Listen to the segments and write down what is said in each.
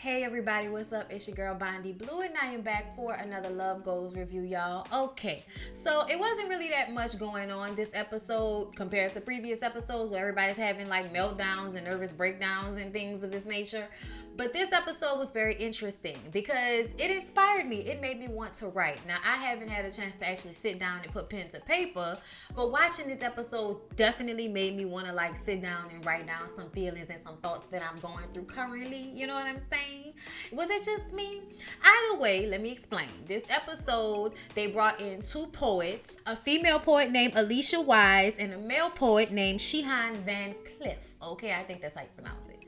Hey everybody, what's up? It's your girl Bondy Blue and I am back for another Love Goals review, y'all. Okay, so it wasn't really that much going on this episode compared to previous episodes where everybody's having like meltdowns and nervous breakdowns and things of this nature. But this episode was very interesting because it inspired me. It made me want to write. Now, I haven't had a chance to actually sit down and put pen to paper, but watching this episode definitely made me want to like sit down and write down some feelings and some thoughts that I'm going through currently. You know what I'm saying? Was it just me? Either way, let me explain. This episode, they brought in two poets, a female poet named Alicia Wise and a male poet named Shehan Van Cliff. Okay, I think that's how you pronounce it.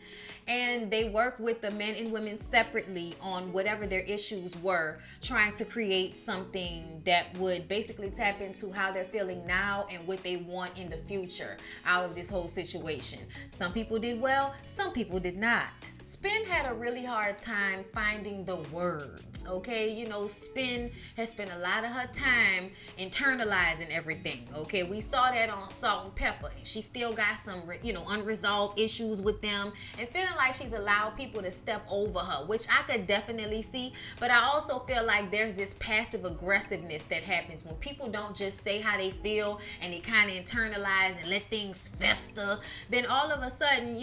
And they work with the men and women separately on whatever their issues were, trying to create something that would basically tap into how they're feeling now and what they want in the future out of this whole situation. Some people did well, some people did not. Spin had a really hard time finding the words, okay? You know, Spin has spent a lot of her time internalizing everything, okay? We saw that on Salt and Pepper, and she still got some, unresolved issues with them and feeling like she's allowed people to step over her, which I could definitely see, but I also feel like there's this passive aggressiveness that happens when people don't just say how they feel and they kind of internalize and let things fester. Then all of a sudden,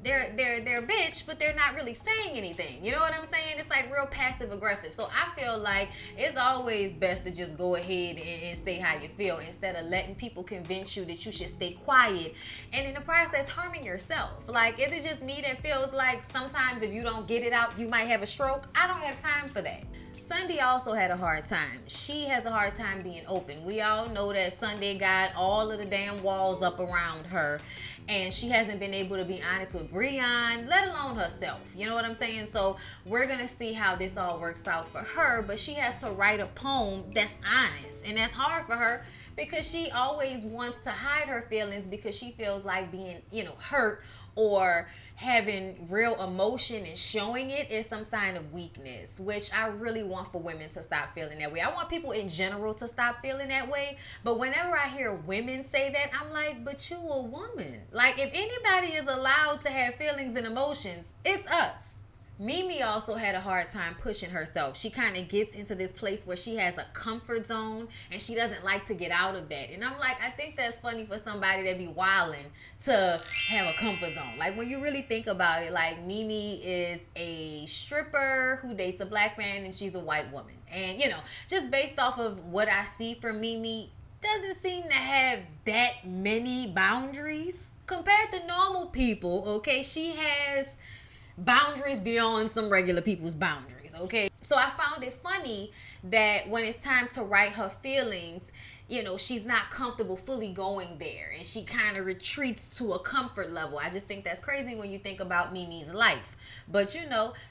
they're a bitch, but they're not really saying anything. You know what I'm saying? It's like real passive aggressive. So I feel like it's always best to just go ahead and say how you feel instead of letting people convince you that you should stay quiet and in the process harming yourself. Like, is it just me that feels like sometimes if you don't get it out, you might have a stroke? I don't have time for that. Sunday also had a hard time. She has a hard time being open. We all know that Sunday got all of the damn walls up around her, and she hasn't been able to be honest with Breon, let alone herself. You know what I'm saying? So we're gonna see how this all works out for her, but she has to write a poem that's honest, and that's hard for her because she always wants to hide her feelings because she feels like being, hurt or having real emotion and showing it is some sign of weakness, which I really want for women to stop feeling that way. I want people in general to stop feeling that way, but whenever I hear women say that, I'm like, but you a woman. Like, if anybody is allowed to have feelings and emotions, it's us. Mimi also had a hard time pushing herself. She kind of gets into this place where she has a comfort zone and she doesn't like to get out of that. And I'm like, I think that's funny for somebody that be wilding to have a comfort zone. Like, when you really think about it, like, Mimi is a stripper who dates a black man and she's a white woman. And, just based off of what I see from Mimi, doesn't seem to have that many boundaries compared to normal people. Okay, she has boundaries beyond some regular people's boundaries, okay? So I found it funny that when it's time to write her feelings, she's not comfortable fully going there and she kind of retreats to a comfort level. I just think that's crazy when you think about Mimi's life. But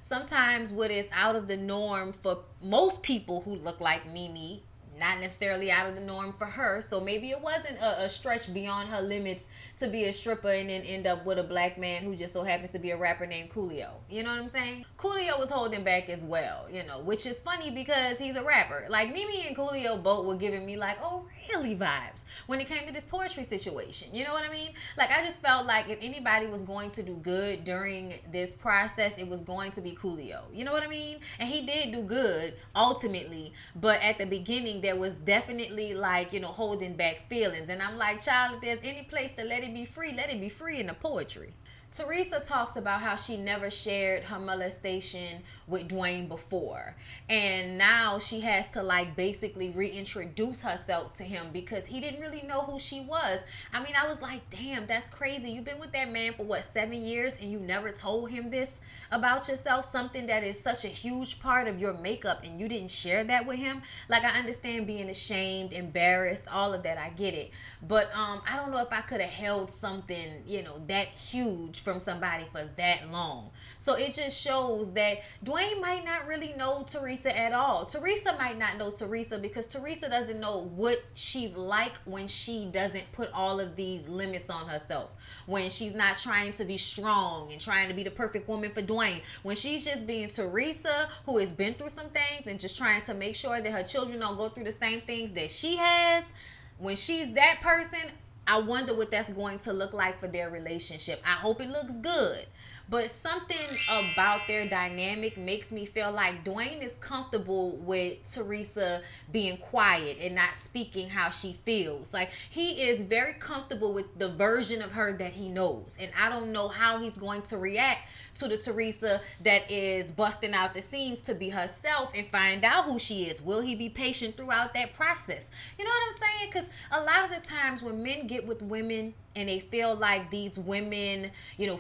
sometimes what is out of the norm for most people who look like Mimi, not necessarily out of the norm for her. So maybe it wasn't a stretch beyond her limits to be a stripper and then end up with a black man who just so happens to be a rapper named Coolio. You know what I'm saying? Coolio was holding back as well, which is funny because he's a rapper. Like, Mimi and Coolio both were giving me like, oh, really vibes when it came to this poetry situation. You know what I mean? Like, I just felt like if anybody was going to do good during this process, it was going to be Coolio. You know what I mean? And he did do good ultimately, but at the beginning, there was definitely like, holding back feelings. And I'm like, child, if there's any place to let it be free in the poetry. Teresa talks about how she never shared her molestation with Dwayne before. And now she has to like basically reintroduce herself to him because he didn't really know who she was. I mean, I was like, damn, that's crazy. You've been with that man for 7 years and you never told him this about yourself, something that is such a huge part of your makeup, and you didn't share that with him. Like, I understand being ashamed, embarrassed, all of that. I get it. But I don't know if I could have held something, that huge from somebody for that long. So it just shows that Dwayne might not really know Teresa at all. Teresa might not know Teresa because Teresa doesn't know what she's like when she doesn't put all of these limits on herself, when she's not trying to be strong and trying to be the perfect woman for Dwayne, when she's just being Teresa, who has been through some things and just trying to make sure that her children don't go through the same things that she has. When she's that person, I wonder what that's going to look like for their relationship. I hope it looks good. But something about their dynamic makes me feel like Dwayne is comfortable with Teresa being quiet and not speaking how she feels. Like, he is very comfortable with the version of her that he knows. And I don't know how he's going to react to the Teresa that is busting out the seams to be herself and find out who she is. Will he be patient throughout that process? You know what I'm saying? Because a lot of the times when men get with women and they feel like these women,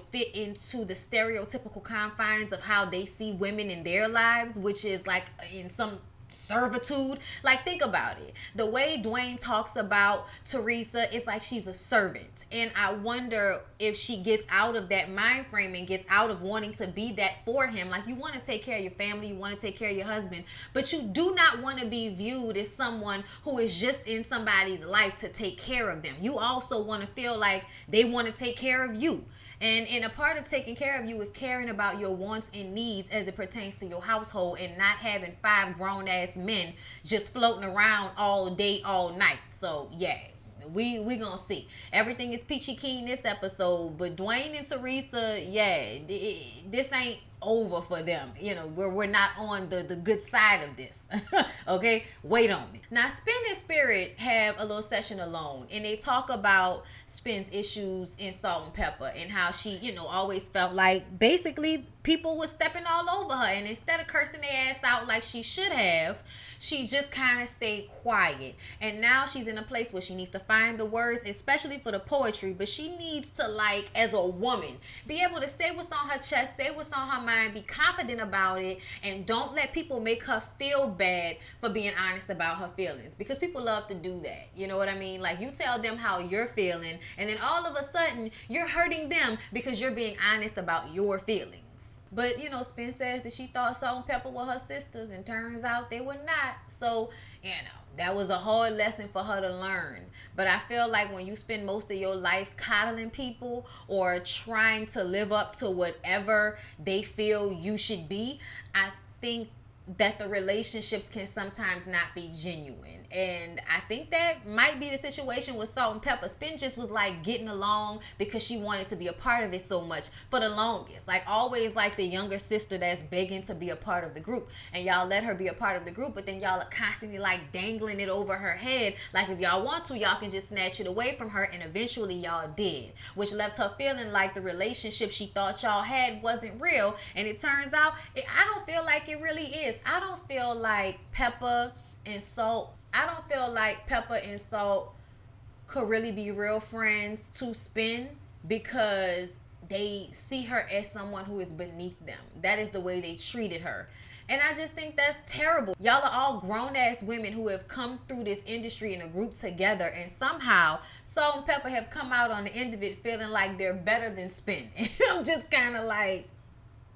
fit into the stereotypical confines of how they see women in their lives, which is like in some servitude. Like, think about it. The way Dwayne talks about Teresa, it's like she's a servant. And I wonder if she gets out of that mind frame and gets out of wanting to be that for him. Like, you want to take care of your family, you want to take care of your husband, but you do not want to be viewed as someone who is just in somebody's life to take care of them. You also want to feel like they want to take care of you. And a part of taking care of you is caring about your wants and needs as it pertains to your household, and not having 5 grown ass men just floating around all day, all night. So yeah, we gonna see. Everything is peachy keen this episode, but Dwayne and Teresa, yeah, this ain't over for them. We're not on the good side of this. Okay, wait on it. Now, Spin and Spirit have a little session alone, and they talk about Spin's issues in Salt and Pepper, and how she always felt like basically people were stepping all over her, and instead of cursing their ass out like she should have, she just kind of stayed quiet. And now she's in a place where she needs to find the words, especially for the poetry, but she needs to, like, as a woman, be able to say what's on her chest, say what's on her mind, be confident about it, and don't let people make her feel bad for being honest about her feelings, because people love to do that. You know what I mean? Like, you tell them how you're feeling, and then all of a sudden you're hurting them because you're being honest about your feelings. But, Spin says that she thought Salt and Pepper were her sisters, and turns out they were not. So, that was a hard lesson for her to learn. But I feel like when you spend most of your life coddling people or trying to live up to whatever they feel you should be, I think that the relationships can sometimes not be genuine. And I think that might be the situation with Salt and Pepper. Spin just was like getting along because she wanted to be a part of it so much for the longest. Like, always like the younger sister that's begging to be a part of the group. And y'all let her be a part of the group, but then y'all are constantly like dangling it over her head. Like, if y'all want to, y'all can just snatch it away from her. And eventually y'all did, which left her feeling like the relationship she thought y'all had wasn't real. And it turns out, I don't feel like it really is. I don't feel like Pepper and Salt could really be real friends to Spin, because they see her as someone who is beneath them. That is the way they treated her. And I just think that's terrible. Y'all are all grown-ass women who have come through this industry in a group together, and somehow Salt and Pepper have come out on the end of it feeling like they're better than Spin. And I'm just kind of like,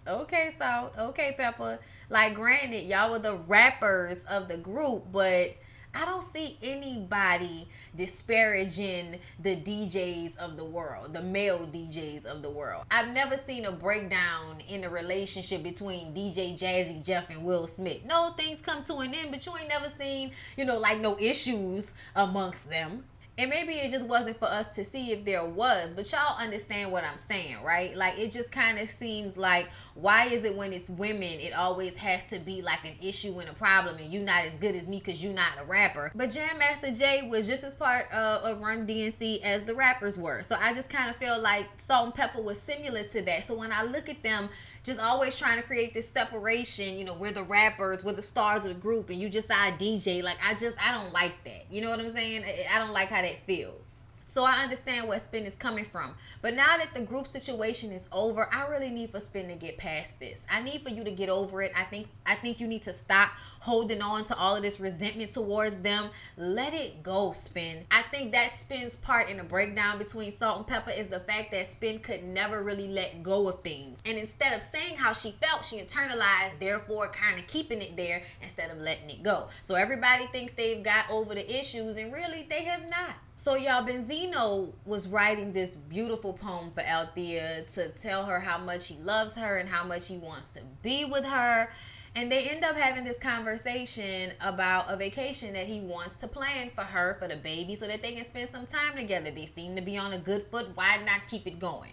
okay, Salt, okay, Pepper. Like, granted, y'all were the rappers of the group, but I don't see anybody disparaging the DJs of the world, the male DJs of the world. I've never seen a breakdown in the relationship between DJ Jazzy Jeff and Will Smith. No, things come to an end, but you ain't never seen, like, no issues amongst them. And maybe it just wasn't for us to see if there was, but y'all understand what I'm saying, right? Like, it just kind of seems like, why is it when it's women, it always has to be like an issue and a problem, and you not as good as me because you not a rapper? But Jam Master Jay was just as part of Run DMC as the rappers were. So I just kind of feel like Salt and Pepper was similar to that. So when I look at them just always trying to create this separation, we're the rappers, we're the stars of the group, and you just our DJ, like, I don't like that. You know what I'm saying? I don't like how that feels. So I understand where Spin is coming from. But now that the group situation is over, I really need for Spin to get past this. I need for you to get over it. I think you need to stop holding on to all of this resentment towards them. Let it go, Spin. I think that Spin's part in the breakdown between Salt and Pepper is the fact that Spin could never really let go of things. And instead of saying how she felt, she internalized, therefore kind of keeping it there instead of letting it go. So everybody thinks they've got over the issues, and really they have not. So y'all, Benzino was writing this beautiful poem for Althea to tell her how much he loves her and how much he wants to be with her. And they end up having this conversation about a vacation that he wants to plan for her, for the baby, so that they can spend some time together. They seem to be on a good foot. Why not keep it going?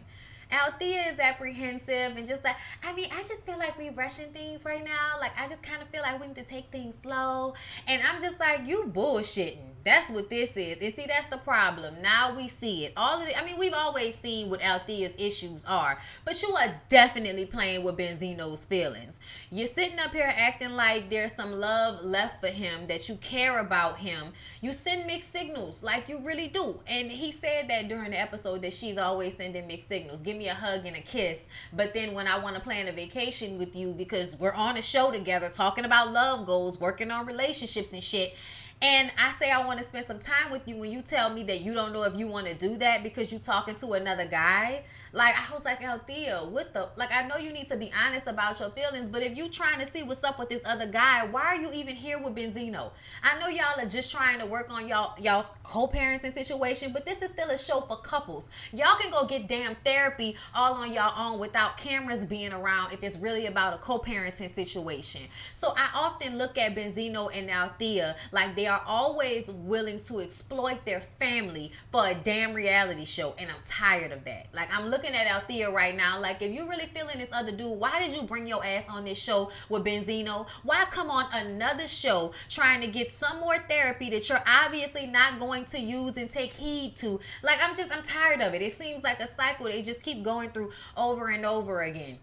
Althea is apprehensive and just like, I mean, I just feel like we rushing things right now. Like, I just kind of feel like we need to take things slow. And I'm just like, you bullshitting. That's what this is. And see, that's the problem. Now we see it. All of it. I mean, we've always seen what Althea's issues are, but you are definitely playing with Benzino's feelings. You're sitting up here acting like there's some love left for him, that you care about him. You send mixed signals, like you really do. And he said that during the episode that she's always sending mixed signals. Give me a hug and a kiss. But then when I want to plan a vacation with you because we're on a show together talking about love goals, working on relationships and shit, and I say I want to spend some time with you when you tell me that you don't know if you want to do that because you talking to another guy. Like, I was like, Althea, what the? Like, I know you need to be honest about your feelings, but if you trying to see what's up with this other guy, why are you even here with Benzino? I know y'all are just trying to work on y'all's co-parenting situation, but this is still a show for couples. Y'all can go get damn therapy all on y'all own without cameras being around if it's really about a co-parenting situation. So I often look at Benzino and Althea like they are always willing to exploit their family for a damn reality show, and I'm tired of that. Like, I'm looking at Althea right now like, if you really feeling this other dude, why did you bring your ass on this show with Benzino? Why come on another show trying to get some more therapy that you're obviously not going to use and take heed to? Like, I'm tired of it. It seems like a cycle they just keep going through over and over again.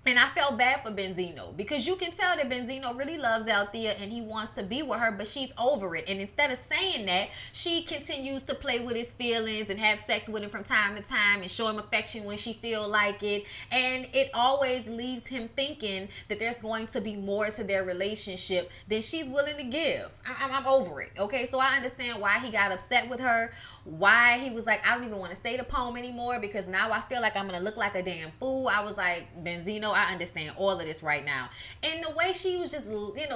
And I felt bad for Benzino because you can tell that Benzino really loves Althea and he wants to be with her, but she's over it. And instead of saying that, she continues to play with his feelings and have sex with him from time to time and show him affection when she feel like it. And it always leaves him thinking that there's going to be more to their relationship than she's willing to give. I'm over it, okay? So I understand why he got upset with her, why he was like, I don't even want to say the poem anymore because now I feel like I'm going to look like a damn fool. I was like, Benzino, I understand all of this right now. And the way she was just,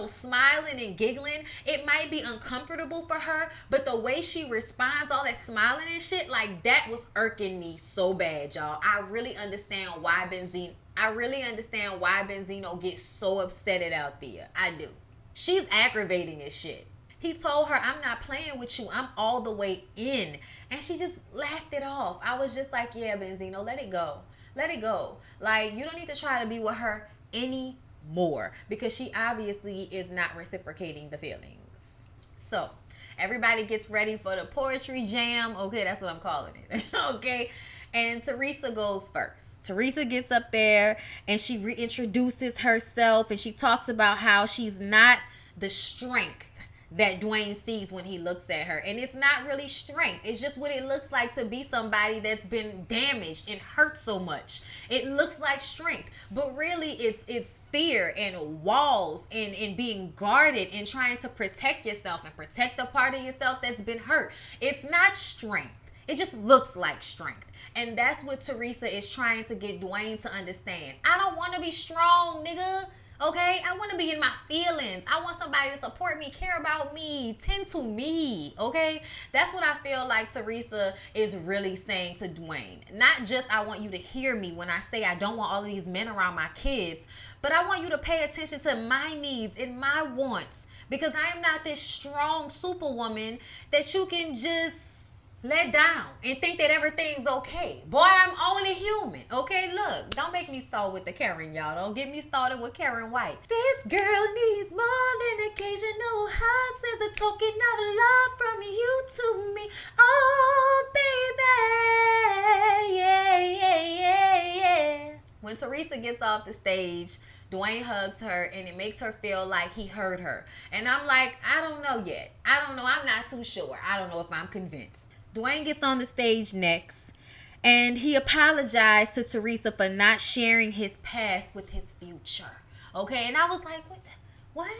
smiling and giggling, it might be uncomfortable for her, but the way she responds, all that smiling and shit, like, that was irking me so bad, y'all. I really understand why Benzino gets so upset at Althea. I do. She's aggravating as shit. He told her, I'm not playing with you. I'm all the way in. And she just laughed it off. I was just like, yeah, Benzino, let it go. Let it go. Like, you don't need to try to be with her anymore because she obviously is not reciprocating the feelings. So, everybody gets ready for the poetry jam. Okay, that's what I'm calling it. Okay. And Teresa goes first. Teresa gets up there and she reintroduces herself and she talks about how she's not the strength that Dwayne sees when he looks at her. And it's not really strength. It's just what it looks like to be somebody that's been damaged and hurt so much. It looks like strength, but really it's fear and walls and being guarded and trying to protect yourself and protect the part of yourself that's been hurt. It's not strength. It just looks like strength. And that's what Teresa is trying to get Dwayne to understand. I don't want to be strong, nigga. Okay, I want to be in my feelings. I want somebody to support me, care about me, tend to me. Okay, that's what I feel like Teresa is really saying to Dwayne. Not just I want you to hear me when I say I don't want all of these men around my kids, but I want you to pay attention to my needs and my wants because I am not this strong superwoman that you can just let down and think that everything's okay. Boy, I'm only human. Okay, look, don't make me start with the Karen, y'all. Don't get me started with Karen White. This girl needs more than occasional hugs as a token of love from you to me. Oh, baby. Yeah, yeah, yeah, yeah. When Teresa gets off the stage, Dwayne hugs her and it makes her feel like he hurt her. And I'm like, I don't know yet. I don't know. I'm not too sure. I don't know if I'm convinced. Dwayne gets on the stage next and he apologized to Teresa for not sharing his past with his future. Okay, and I was like, what?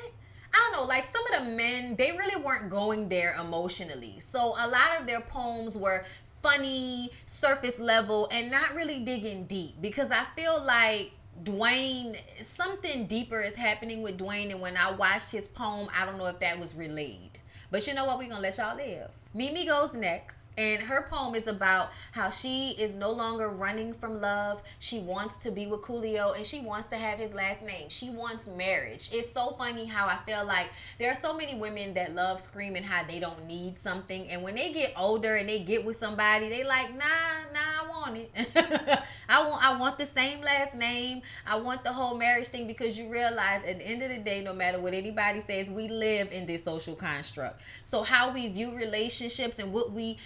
I don't know, like some of the men, they really weren't going there emotionally. So a lot of their poems were funny, surface level, and not really digging deep because I feel like Dwayne, something deeper is happening with Dwayne, and when I watched his poem, I don't know if that was relayed. But you know what? We're going to let y'all live. Mimi goes next, and her poem is about how she is no longer running from love. She wants to be with Coolio, and she wants to have his last name. She wants marriage. It's so funny how I feel like there are so many women that love screaming how they don't need something, and when they get older and they get with somebody, they like, I want it. I want the same last name. I want the whole marriage thing, because you realize at the end of the day, no matter what anybody says, we live in this social construct. So how we view relationships and what we,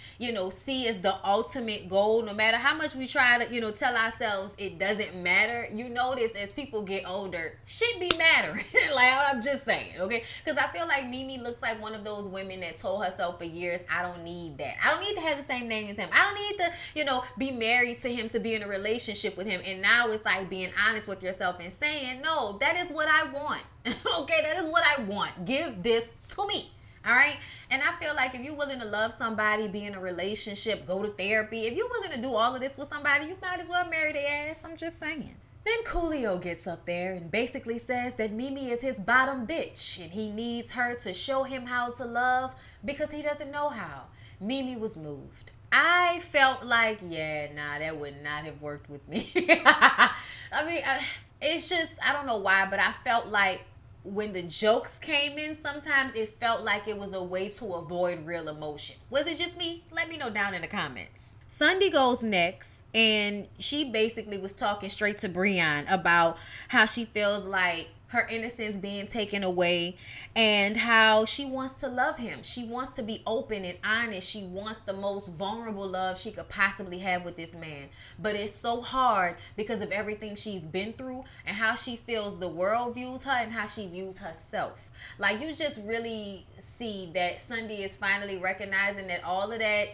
see as the ultimate goal, no matter how much we try to, tell ourselves it doesn't matter, you notice as people get older, shit be mattering. Like, I'm just saying, okay? Because I feel like Mimi looks like one of those women that told herself for years, I don't need that. I don't need to have the same name as him. I don't need to, be married to him, to be in a relationship with him. And now it's like being honest with yourself and saying, no, that is what I want. Okay, that is what I want. Give this to me. All right. And I feel like if you're willing to love somebody, be in a relationship, go to therapy, if you're willing to do all of this with somebody, you might as well marry their ass. I'm just saying. Then Coolio gets up there and basically says that Mimi is his bottom bitch and he needs her to show him how to love because he doesn't know how. Mimi was moved. I felt like, that would not have worked with me. It's just, I don't know why, but I felt like when the jokes came in, sometimes it felt like it was a way to avoid real emotion. Was it just me? Let me know down in the comments. Sunday goes next, and she basically was talking straight to Breon about how she feels like her innocence being taken away and how she wants to love him. She wants to be open and honest. She wants the most vulnerable love she could possibly have with this man. But it's so hard because of everything she's been through and how she feels the world views her and how she views herself. Like, you just really see that Sunday is finally recognizing that all of that,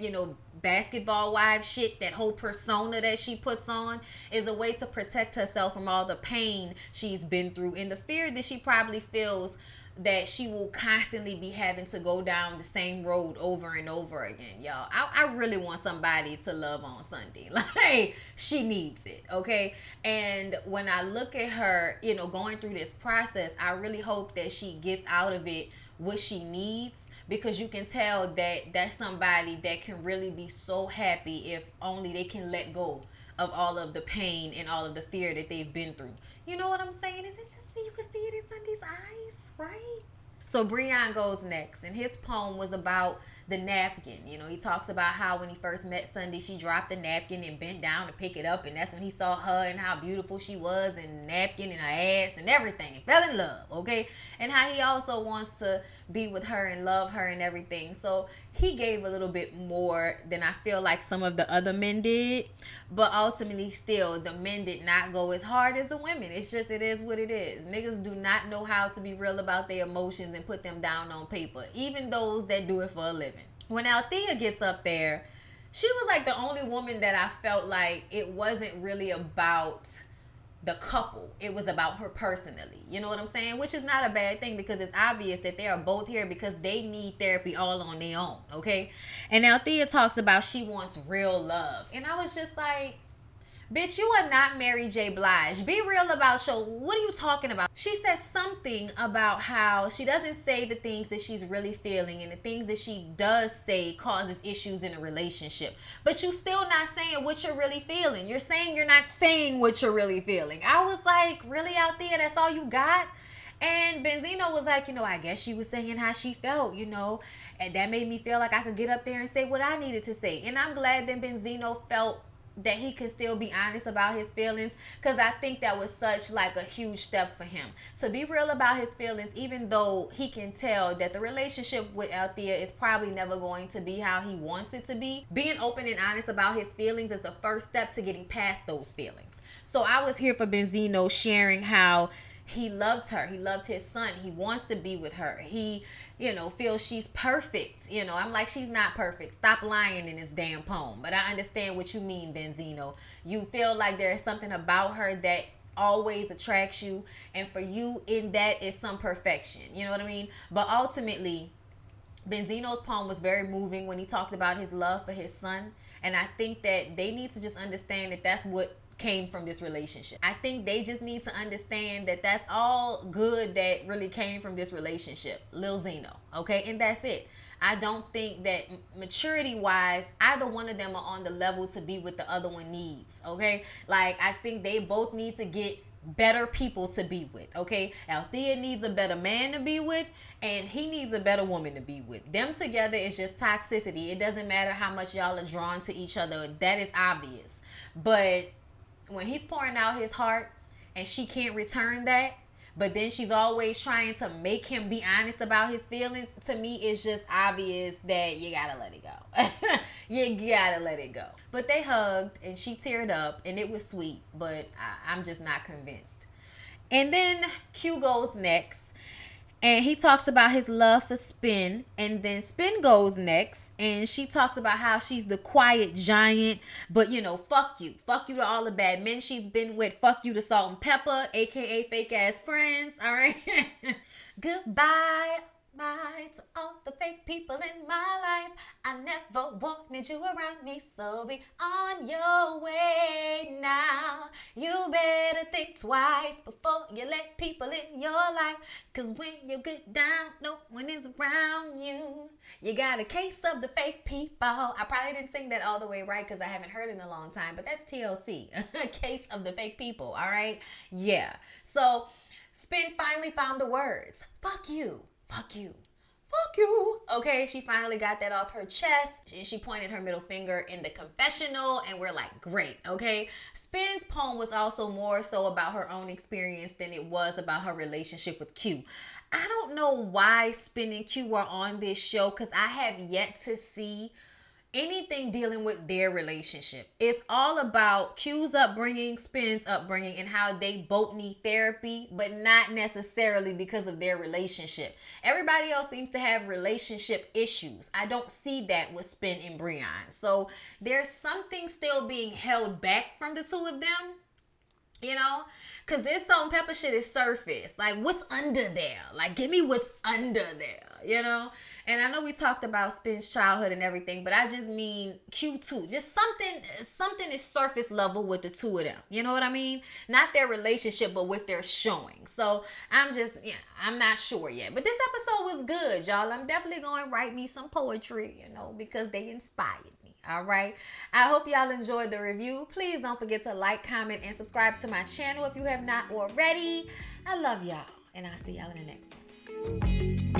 basketball wife shit, that whole persona that she puts on, is a way to protect herself from all the pain she's been through and the fear that she probably feels that she will constantly be having to go down the same road over and over again. Y'all, I really want somebody to love on Sunday. Like, she needs it, okay? And when I look at her, going through this process, I really hope that she gets out of it what she needs, because you can tell that that's somebody that can really be so happy if only they can let go of all of the pain and all of the fear that they've been through. You know what I'm saying? Is it just me? You can see it in Sunday's eyes, right? So Breon goes next, and his poem was about the napkin. He talks about how when he first met Sunday, she dropped the napkin and bent down to pick it up, and that's when he saw her and how beautiful she was, and napkin and her ass and everything, and fell in love, okay? And how he also wants to be with her and love her and everything. So he gave a little bit more than I feel like some of the other men did, but ultimately still, the men did not go as hard as the women. It's just, it is what it is. Niggas do not know how to be real about their emotions and put them down on paper, even those that do it for a living. When Althea gets up there, she was like the only woman that I felt like it wasn't really about the couple. It was about her personally. You know what I'm saying? Which is not a bad thing, because it's obvious that they are both here because they need therapy all on their own, okay? And Althea talks about she wants real love. And I was just like, bitch, you are not Mary J. Blige. Be real about your, what are you talking about? She said something about how she doesn't say the things that she's really feeling, and the things that she does say causes issues in a relationship. But you still not saying what you're really feeling. You're saying you're not saying what you're really feeling. I was like, really, out there? That's all you got? And Benzino was like, I guess she was saying how she felt, and that made me feel like I could get up there and say what I needed to say. And I'm glad that Benzino felt that he could still be honest about his feelings, because I think that was such like a huge step for him to be real about his feelings, even though he can tell that the relationship with Althea is probably never going to be how he wants it to be. Being open and honest about his feelings is the first step to getting past those feelings. So I was here for Benzino sharing how he loved her. He loved his son. He wants to be with her. He, feels she's perfect. I'm like, she's not perfect. Stop lying in this damn poem. But I understand what you mean, Benzino. You feel like there is something about her that always attracts you. And for you, in that is some perfection. You know what I mean? But ultimately, Benzino's poem was very moving when he talked about his love for his son. And I think that they need to just understand that that's what came from this relationship. I think they just need to understand that that's all good that really came from this relationship, Lil Zeno, okay? And that's it. I don't think that maturity-wise, either one of them are on the level to be what the other one needs, okay? Like, I think they both need to get better people to be with, okay? Althea needs a better man to be with, and he needs a better woman to be with. Them together is just toxicity. It doesn't matter how much y'all are drawn to each other. That is obvious. But when he's pouring out his heart and she can't return that, but then she's always trying to make him be honest about his feelings, to me it's just obvious that you gotta let it go. You gotta let it go. But they hugged and she teared up and it was sweet, but I'm just not convinced. And then Q goes next. And he talks about his love for Spin. And then Spin goes next. And she talks about how she's the quiet giant. But, you know, fuck you. Fuck you to all the bad men she's been with. Fuck you to Salt and Pepper, a.k.a. fake ass friends. All right? Goodbye. Bye to all the fake people in my life. I never wanted you around me, so be on your way now. You better think twice before you let people in your life. Cause when you get down, no one is around you. You got a case of the fake people. I probably didn't sing that all the way right because I haven't heard it in a long time, but that's TLC. A case of the fake people, all right? Yeah. So Spin finally found the words. Fuck you. Fuck you. Fuck you. Okay, she finally got that off her chest. And she pointed her middle finger in the confessional. And we're like, great. Okay. Spin's poem was also more so about her own experience than it was about her relationship with Q. I don't know why Spin and Q are on this show because I have yet to see anything dealing with their relationship. It's all about Q's upbringing, Spin's upbringing, and how they both need therapy, but not necessarily because of their relationship. Everybody else seems to have relationship issues. I don't see that with Spin and Breon. So there's something still being held back from the two of them. You know, because this Salt and Pepper shit is surface. Like, what's under there? Like, give me what's under there, you know? And I know we talked about Spin's childhood and everything, but I just mean Q2. Just something is surface level with the two of them. You know what I mean? Not their relationship, but with their showing. So, I'm not sure yet. But this episode was good, y'all. I'm definitely going to write me some poetry, you know, because they inspired me. All right. I hope y'all enjoyed the review. Please don't forget to like, comment, and subscribe to my channel if you have not already. I love y'all, and I'll see y'all in the next one.